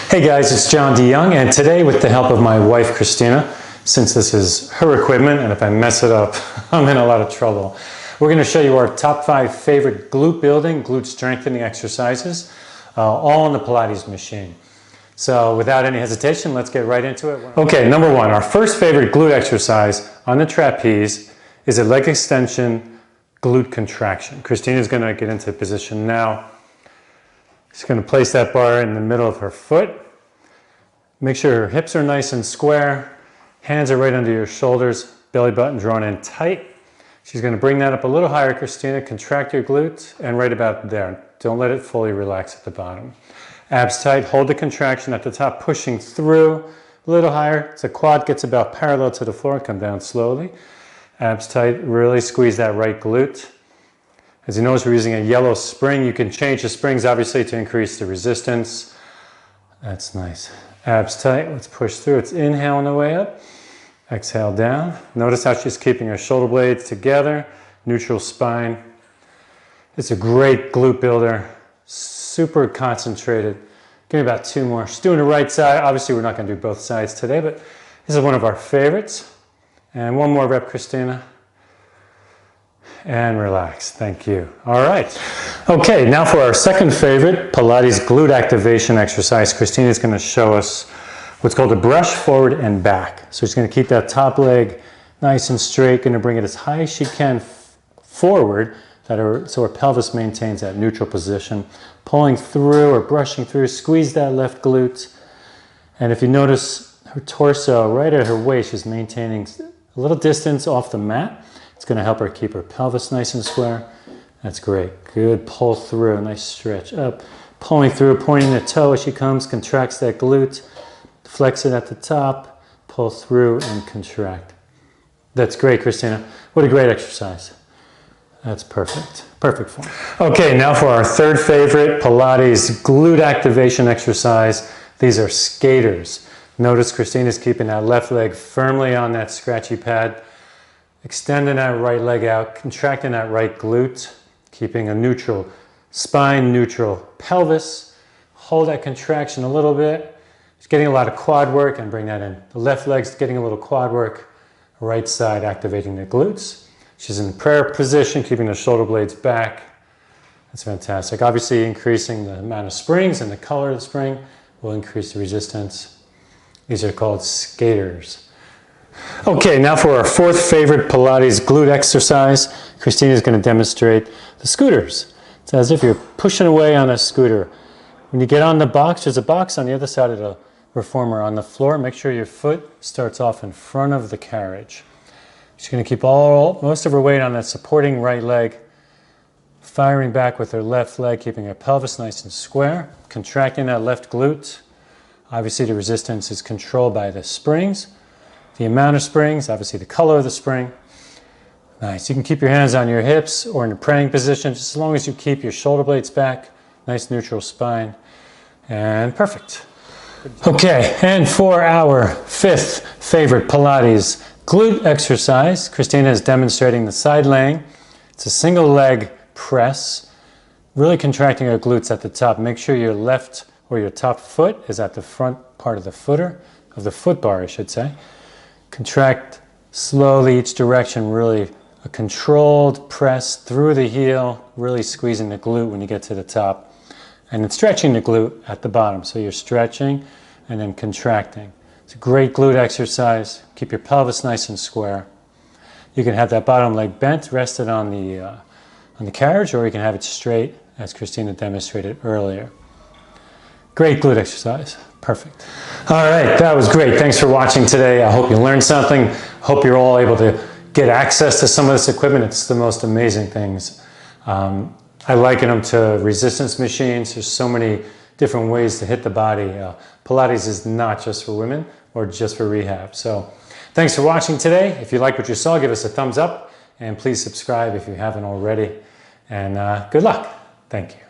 Hey guys, it's John DeYoung, and today with the help of my wife Christina, since this is her equipment and if I mess it up, I'm in a lot of trouble. We're going to show you our top 5 favorite glute building, glute strengthening exercises, all on the Pilates machine. So without any hesitation, let's get right into it. Okay, number 1, our first favorite glute exercise on the trapeze is a leg extension glute contraction. Christina's going to get into position now. She's going to place that bar in the middle of her foot. Make sure her hips are nice and square. Hands are right under your shoulders. Belly button drawn in tight. She's going to bring that up a little higher, Christina. Contract your glutes and right about there. Don't let it fully relax at the bottom. Abs tight. Hold the contraction at the top, pushing through. A little higher. So quad gets about parallel to the floor. Come down slowly. Abs tight. Really squeeze that right glute. As you notice, we're using a yellow spring. You can change the springs, obviously, to increase the resistance. That's nice. Abs tight. Let's push through. It's inhale on the way up. Exhale down. Notice how she's keeping her shoulder blades together. Neutral spine. It's a great glute builder. Super concentrated. Give me about 2 more. She's doing the right side. Obviously, we're not going to do both sides today, but this is one of our favorites. And 1 more rep, Christina. And relax. Thank you. All right. Okay, now for our second favorite Pilates glute activation exercise. Christina is going to show us what's called a brush forward and back. So she's going to keep that top leg nice and straight, going to bring it as high as she can forward so her pelvis maintains that neutral position. Pulling through or brushing through, squeeze that left glute. And if you notice her torso right at her waist, she's maintaining a little distance off the mat. It's going to help her keep her pelvis nice and square. That's great. Good. Pull through. Nice stretch up. Pulling through, pointing the toe as she comes. Contracts that glute. Flex it at the top. Pull through and contract. That's great, Christina. What a great exercise. That's perfect. Perfect form. Okay, now for our third favorite Pilates glute activation exercise. These are skaters. Notice Christina's keeping that left leg firmly on that scratchy pad. Extending that right leg out, contracting that right glute, keeping a neutral spine, neutral pelvis. Hold that contraction a little bit. Just getting a lot of quad work and bring that in. The left leg's getting a little quad work. Right side activating the glutes. She's in prayer position, keeping the shoulder blades back. That's fantastic. Obviously increasing the amount of springs and the color of the spring will increase the resistance. These are called skaters. Okay, now for our fourth favorite Pilates glute exercise. Christina is going to demonstrate the scooters. It's as if you're pushing away on a scooter. When you get on the box, there's a box on the other side of the reformer on the floor. Make sure your foot starts off in front of the carriage. She's going to keep most of her weight on that supporting right leg, firing back with her left leg, keeping her pelvis nice and square, contracting that left glute. Obviously, the resistance is controlled by the springs. The amount of springs, obviously the color of the spring. Nice. You can keep your hands on your hips or in a praying position, just as long as you keep your shoulder blades back. Nice neutral spine. And perfect. Okay, and for our fifth favorite Pilates glute exercise, Christina is demonstrating the side laying. It's a single leg press, really contracting her glutes at the top. Make sure your left or your top foot is at the front part of the footer, of the foot bar, I should say. Contract slowly each direction, really a controlled press through the heel, really squeezing the glute when you get to the top. And then stretching the glute at the bottom. So you're stretching and then contracting. It's a great glute exercise. Keep your pelvis nice and square. You can have that bottom leg bent, rested on the carriage, or you can have it straight, as Christina demonstrated earlier. Great glute exercise. Perfect. All right, that was great. Thanks for watching today. I hope you learned something. Hope you're all able to get access to some of this equipment. It's the most amazing things. I liken them to resistance machines. There's so many different ways to hit the body. Pilates is not just for women or just for rehab. So thanks for watching today. If you like what you saw, give us a thumbs up and please subscribe if you haven't already. And good luck. Thank you.